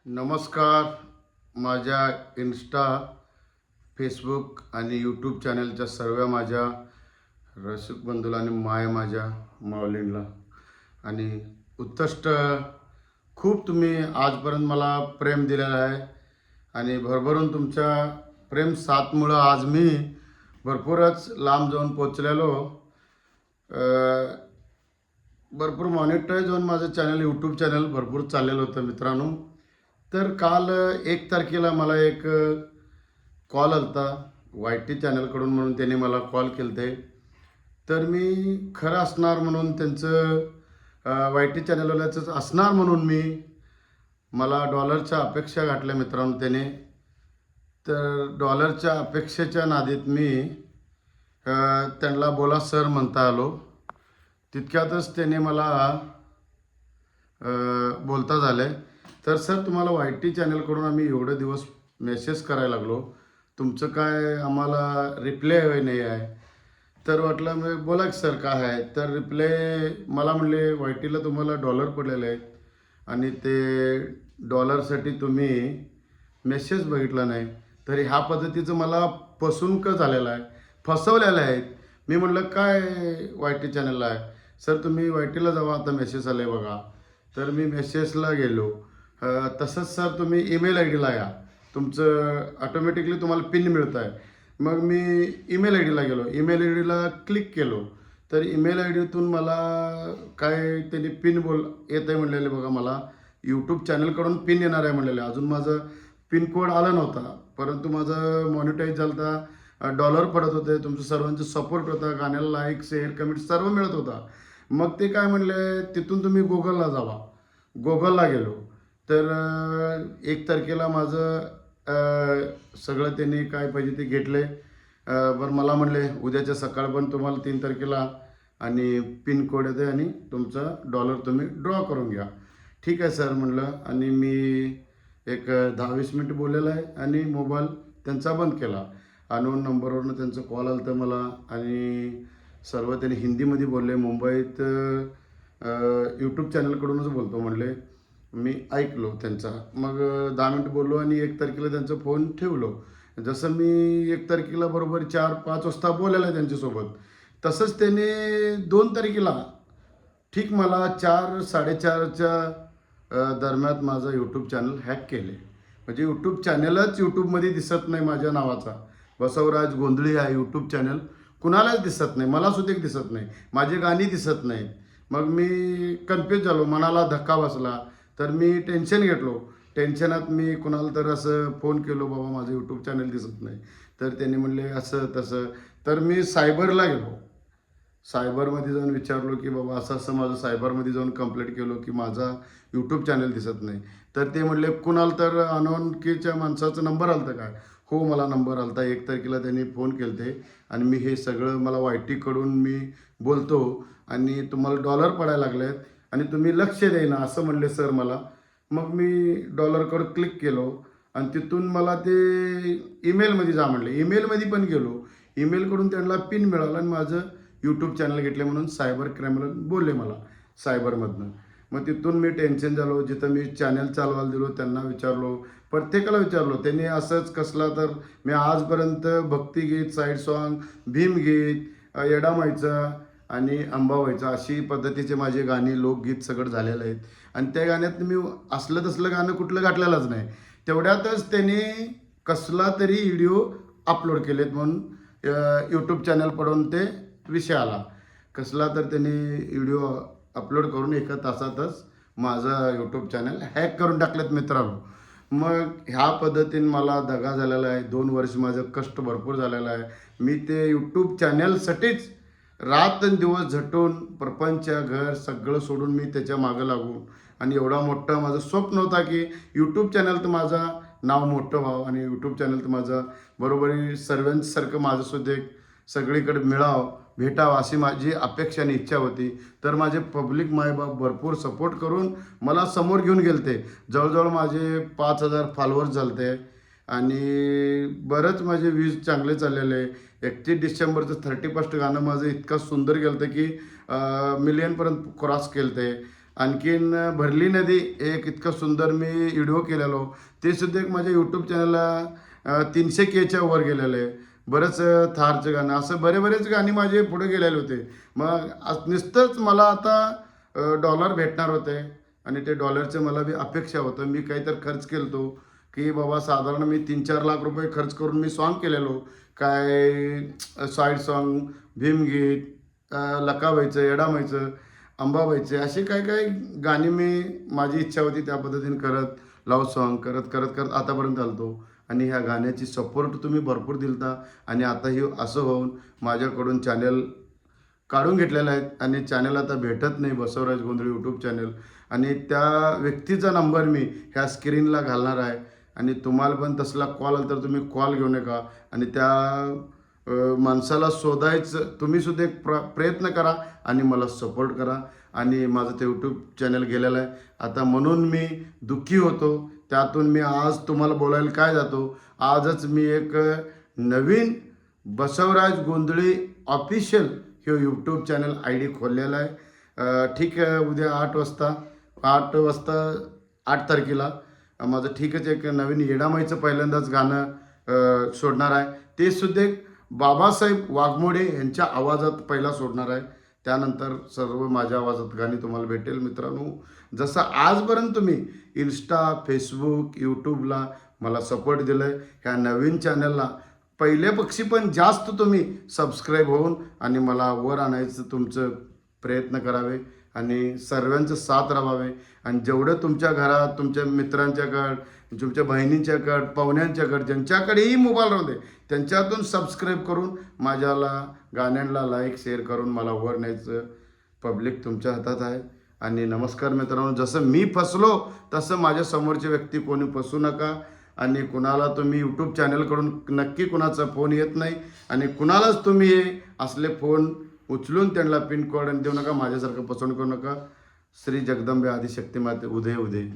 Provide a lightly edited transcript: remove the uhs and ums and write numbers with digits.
नमस्कार. माझ्या Insta, Facebook आणि यूट्यूब चॅनलच्या सर्व माझ्या रसिक बंधूला आणि माझ्या माऊलींना आणि उत्कृष्ट खूप तुम्ही आजपर्यंत मला प्रेम दिलेलं आहे आणि भरभरून तुमच्या प्रेम साथमुळं आज मी भरपूरच लांब जाऊन पोचलेलो. भरपूर मॉनिटाईज होऊन माझं चॅनल यूट्यूब चॅनल भरपूर चाललेलं होतं मित्रांनो. तर काल 1 तारखेला मला एक कॉल आलता वाय टी चॅनलकडून, म्हणून त्यांनी मला कॉल केलते. तर मी खरं असणार म्हणून त्यांचं वाय टी चॅनलवाल्याचंच असणार म्हणून मला डॉलरच्या अपेक्षा घातल्या मित्रांनो त्याने. तर डॉलरच्या अपेक्षेच्या नादीत मी त्यांना बोला सर म्हणता आलो. तितक्यातच त्याने मला बोलता झालं, तर सर तुम्हाला वाय टी चॅनलकडून आम्ही एवढे दिवस मेसेज करायला लागलो, तुमचं काय आम्हाला रिप्लाय नाही आहे. तर वाटलं मी बोला की सर काय आहे. तर रिप्लाय मला म्हणले वाय टीला तुम्हाला डॉलर पडलेले आहेत आणि ते डॉलरसाठी तुम्ही मेसेज बघितला नाही. तर ह्या पद्धतीचं मला फसवणूक झालेलं आहे, फसवलेलं आहेत. मी म्हटलं काय वाय टी चॅनलला आहे. सर तुम्ही वाय टीला जावा, आता मेसेज आले बघा. तर मी मेसेजला गेलो. तसंच सर तुम्ही ईमेल आय डीला या, तुमचं ऑटोमॅटिकली तुम्हाला पिन मिळत आहे. मग मी ईमेल आय डीला गेलो, ईमेल आय डीला क्लिक केलो. तर ईमेल आय डीतून मला काय त्यांनी पिन येत आहे म्हणलेले बघा. मला यूट्यूब चॅनलकडून पिन येणार आहे म्हणलेले. अजून माझं पिन कोड आला नव्हता, परंतु माझं मॉनिटाईज झालं होता, डॉलर पडत होते, तुमचं सर्वांचं सपोर्ट होता, गाण्याला लाईक शेअर कमेंट सर्व मिळत होता. मग ते काय म्हणले तिथून तुम्ही गुगलला जावा. गुगलला गेलो. तर 1 तारखेला माझं सगळं त्यांनी काय पाहिजे ते घेतले. बरं मला म्हणले उद्याच्या सकाळ पण तुम्हाला 3 तारखेला आणि पिन कोड येते आणि तुमचा डॉलर तुम्ही ड्रॉ करून घ्या. ठीक आहे सर म्हणलं. आणि मी एक 10-20 मिनिट बोललेलं आहे आणि मोबाईल त्यांचा बंद केला. अनोन नंबरवरून त्यांचं कॉल आलं तर मला, आणि सर्व त्यांनी हिंदीमध्ये बोलले. मुंबईत यूट्यूब चॅनलकडूनच बोलतो म्हणले. मी ऐकलो त्यांचा. मग 10 मिनिट बोललो आणि 1 तारखेला त्यांचा फोन ठेवलो. जसं मी 1 तारखेला बरोबर 4-5 वाजता बोलायला आहे त्यांच्यासोबत, तसंच त्याने 2 तारखेला ठीक मला 4-4:30च्या दरम्यान माझा यूट्यूब चॅनल हॅक केले. म्हणजे यूट्यूब चॅनलच यूट्यूबमध्ये दिसत नाही माझ्या नावाचा. बसवराज गोंधळी हा यूट्यूब चॅनल कुणालाच दिसत नाही, मला सुद्धा दिसत नाही, माझी गाणी दिसत नाहीत. मग मी कन्फ्यूज झालो, मनाला धक्का बसला. तर मी टेन्शन घेतलो. टेन्शनात मी कुणाला तर असं फोन केलो, बाबा माझं यूट्यूब चॅनल दिसत नाही. तर त्यांनी म्हणले असं तसं. तर मी सायबरला गेलो. सायबरमध्ये जाऊन विचारलो की बाबा असं असं, माझं सायबरमध्ये जाऊन कंप्लेंट केलो की माझा यूट्यूब चॅनल दिसत नाही. तर ते म्हणले कुणाला तर अनोळखीच्या माणसाचा नंबर आला काय. हो मला नंबर आलता. 1 तारखेला त्यांनी फोन केलते आणि मी हे सगळं मला वाय टीकडून मी बोलतो आणि तुम्हाला डॉलर पडायला लागलेत आणि तुम्ही लक्ष देईना असं म्हणले सर मला. मग मी डॉलरकडं क्लिक केलो आणि तिथून मला ते ईमेलमध्ये जा म्हणले. ईमेलमध्ये पण गेलो. ईमेलकडून त्यांना पिन मिळाला आणि माझं यूट्यूब चॅनल घेतले म्हणून सायबर क्राईमला बोलले मला सायबरमधनं. मग तिथून मी टेन्शन झालो. जिथं मी चॅनल चालवायला दिलो त्यांना विचारलो, प्रत्येकाला विचारलो. त्यांनी असंच कसला तर मी आजपर्यंत भक्तिगीत, साईड सॉन्ग, भीमगीत, येडामाईचं आणि अंबाबाईचं अशी पद्धतीचे माझे गाणी, लोकगीत सगळं झालेलं आहेत. आणि त्या गाण्यात मी असलं तसलं गाणं कुठलं गाठलेलंच नाही. तेवढ्यातच त्यांनी कसला तरी व्हिडिओ अपलोड केलेत म्हणून यूट्यूब चॅनल पडून ते विषय आला. कसला तर त्यांनी व्हिडिओ अपलोड करून 1 तासातच माझं यूट्यूब चॅनल हॅक करून टाकलेत मित्रांनो. मग ह्या पद्धतीने मला दगा झालेला आहे. 2 वर्ष माझं कष्ट भरपूर झालेलं आहे. मी ते यूट्यूब चॅनलसाठीच रात्रंदिवस झटून प्रपंच, घर सगळं सोडून मी त्याच्या मागं लागून, आणि एवढा मोठा माझं स्वप्न होता की यूट्यूब चॅनल तर माझा नाव मोठं व्हावं आणि यूट्यूब चॅनल तर माझं बरोबरी सर्वांसारखं माझंसुद्धा एक सगळीकडे मिळावं, भेटावं अशी माझी अपेक्षा आणि इच्छा होती. तर माझे पब्लिक मायबाप भरपूर सपोर्ट करून मला समोर घेऊन गेलते. जवळजवळ माझे 5,000 फॉलोअर्स झालते आणि बरंच माझे व्ह्यूज चांगले चाललेले. 31 डिसेंबरचं 31st गाणं माझं इतकं सुंदर गेलं की मिलियनपर्यंत क्रॉस केलं ते. आणखीन भरली नदी एक इतकं सुंदर मी व्हिडिओ केलेलो, ते सुद्धा एक माझ्या यूट्यूब चॅनलला 300K वर गेलेलं आहे. बरंच थारचं गाणं असं बरेच गाणी माझे पुढे गेलेले होते. मग नुसतंच मला आता डॉलर भेटणार होते आणि ते डॉलरचं मला बी अपेक्षा होतं. मी काहीतरी खर्च केलतो की बाबा साधारण मी 3-4 लाख रुपये खर्च करून मी सॉन्ग केलेलो, काय साईड सॉन्ग, भीमगीत, लकाबाईचं, येडामाईचं, अंबाबाईचे, असे काय काय गाणी मी माझी इच्छा होती त्या पद्धतीने करत लव सॉन्ग करत आतापर्यंत आलतो. आणि ह्या गाण्याची सपोर्ट तुम्ही भरपूर दिलता आणि आताही असं होऊन माझ्याकडून चॅनल काढून घेतलेलं आहे आणि चॅनल आता भेटत नाही, बसवराज गोंधळे यूट्यूब चॅनल. आणि त्या व्यक्तीचा नंबर मी ह्या स्क्रीनला घालणार आहे आणि तुम्हाला पण तसला कॉल आला तर तुम्ही कॉल घेऊ नका आणि त्या माणसाला शोधायचं तुम्ही सुद्धा एक प्रयत्न करा आणि मला सपोर्ट करा. आणि माझं ते यूट्यूब चॅनल गेलेलं आहे आता, म्हणून मी दुःखी होतो. त्यातून मी आज तुम्हाला बोलायला काय जातो, आजच मी एक नवीन बसवराज गोंधळे ऑफिशियल हे यूट्यूब चॅनल ID खोललेला आहे. ठीक आहे, उद्या 8 वाजता 8 तारखेला माझं ठीकच एक नवीन येडामाईचं पहिल्यांदाच गाणं सोडणार आहे. ते सुद्धा एक बाबासाहेब वाघमोडे यांच्या आवाजात पहिला सोडणार आहे. त्यानंतर सर्व माझ्या आवाजात गाणी तुम्हाला भेटेल. मित्रांनो, जसं आजपर्यंत तुम्ही इन्स्टा, फेसबुक, यूट्यूबला मला सपोर्ट दिलं आहे, ह्या नवीन चॅनलला पहिल्यापेक्षा पण जास्त तुम्ही सबस्क्राईब होऊन आणि मला वर आणायचं तुमचं प्रयत्न करावे आणि सर्वांचं साथ राहावे. आणि जेवढं तुमच्या घरात, तुमच्या मित्रांच्याकडं, तुमच्या बहिणींच्याकडं, पाहुण्यांच्याकडं, ज्यांच्याकडेही मोबाईल राहू दे, त्यांच्यातून सबस्क्राईब करून माझ्याला गाण्यांना लाईक शेअर करून मला वर न्यायचं. पब्लिक तुमच्या हातात आहे. आणि नमस्कार मित्रांनो, जसं मी फसलो तसं माझ्या समोरची व्यक्ती कोणी फसू नका. आणि कुणाला तुम्ही यूट्यूब चॅनलकडून नक्की कुणाचा फोन येत नाही आणि कुणालाच तुम्ही हे असले फोन उचलून त्यांना पिन कोड देऊ नका. माझ्यासारखं फसवणूक करू नका. श्री जगदंबे आदिशक्ती माते उदय उदय.